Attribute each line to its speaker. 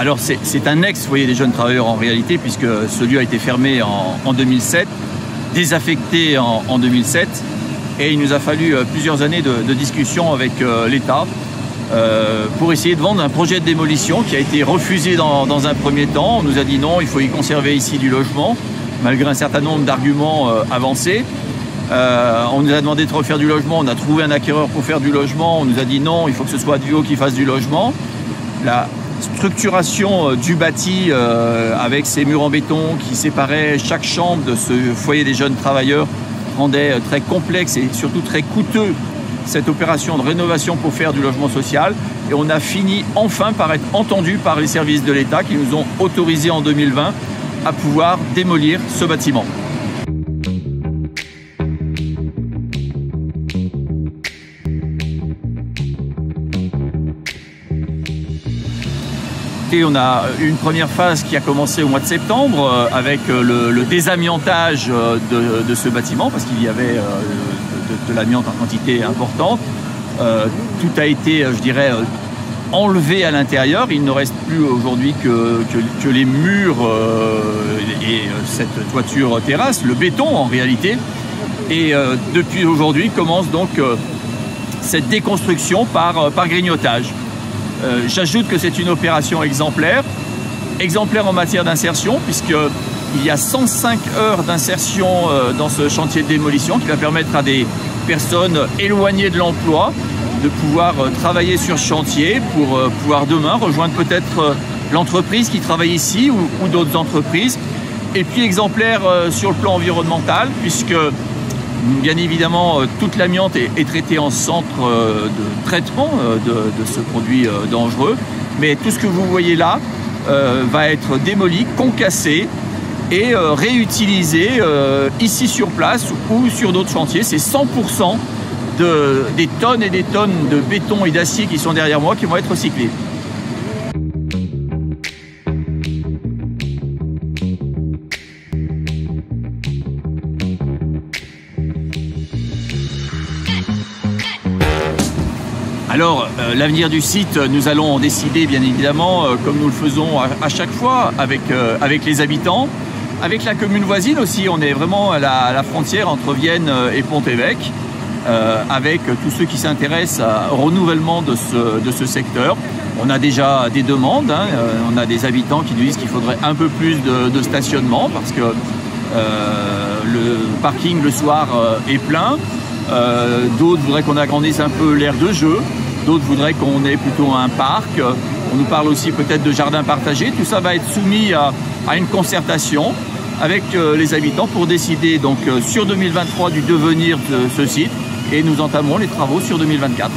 Speaker 1: Alors c'est un ex-foyer des jeunes travailleurs en réalité, puisque ce lieu a été fermé en 2007, désaffecté en 2007, et il nous a fallu plusieurs années de discussion avec l'État pour essayer de vendre un projet de démolition qui a été refusé dans un premier temps. On nous a dit non, il faut y conserver ici du logement, malgré un certain nombre d'arguments avancés. On nous a demandé de refaire du logement, on a trouvé un acquéreur pour faire du logement, on nous a dit non, il faut que ce soit Duo qui fasse du logement. La structuration du bâti avec ces murs en béton qui séparaient chaque chambre de ce foyer des jeunes travailleurs rendait très complexe et surtout très coûteux cette opération de rénovation pour faire du logement social. Et on a fini enfin par être entendu par les services de l'État qui nous ont autorisé en 2020 à pouvoir démolir ce bâtiment. On a une première phase qui a commencé au mois de septembre avec le désamiantage de ce bâtiment parce qu'il y avait de l'amiante en quantité importante. Tout a été, je dirais, enlevé à l'intérieur. Il ne reste plus aujourd'hui que les murs et cette toiture terrasse, le béton en réalité. Et depuis aujourd'hui commence donc cette déconstruction par grignotage. J'ajoute que c'est une opération exemplaire en matière d'insertion, puisqu'il y a 105 heures d'insertion dans ce chantier de démolition qui va permettre à des personnes éloignées de l'emploi de pouvoir travailler sur ce chantier pour pouvoir demain rejoindre peut-être l'entreprise qui travaille ici ou d'autres entreprises. Et puis exemplaire sur le plan environnemental, puisque bien évidemment, toute l'amiante est traitée en centre de traitement de ce produit dangereux. Mais tout ce que vous voyez là va être démoli, concassé et réutilisé ici sur place ou sur d'autres chantiers. C'est 100% des tonnes et des tonnes de béton et d'acier qui sont derrière moi qui vont être recyclés. Alors, l'avenir du site, nous allons en décider bien évidemment, comme nous le faisons à chaque fois, avec les habitants, avec la commune voisine aussi. On est vraiment à la frontière entre Vienne et Pont-Évêque, avec tous ceux qui s'intéressent au renouvellement de ce secteur. On a déjà des demandes, hein, on a des habitants qui nous disent qu'il faudrait un peu plus de stationnement parce que le parking le soir est plein. D'autres voudraient qu'on agrandisse un peu l'aire de jeu, d'autres voudraient qu'on ait plutôt un parc. On nous parle aussi peut-être de jardins partagés. Tout ça va être soumis à une concertation avec les habitants pour décider donc sur 2023 du devenir de ce site et nous entamerons les travaux sur 2024.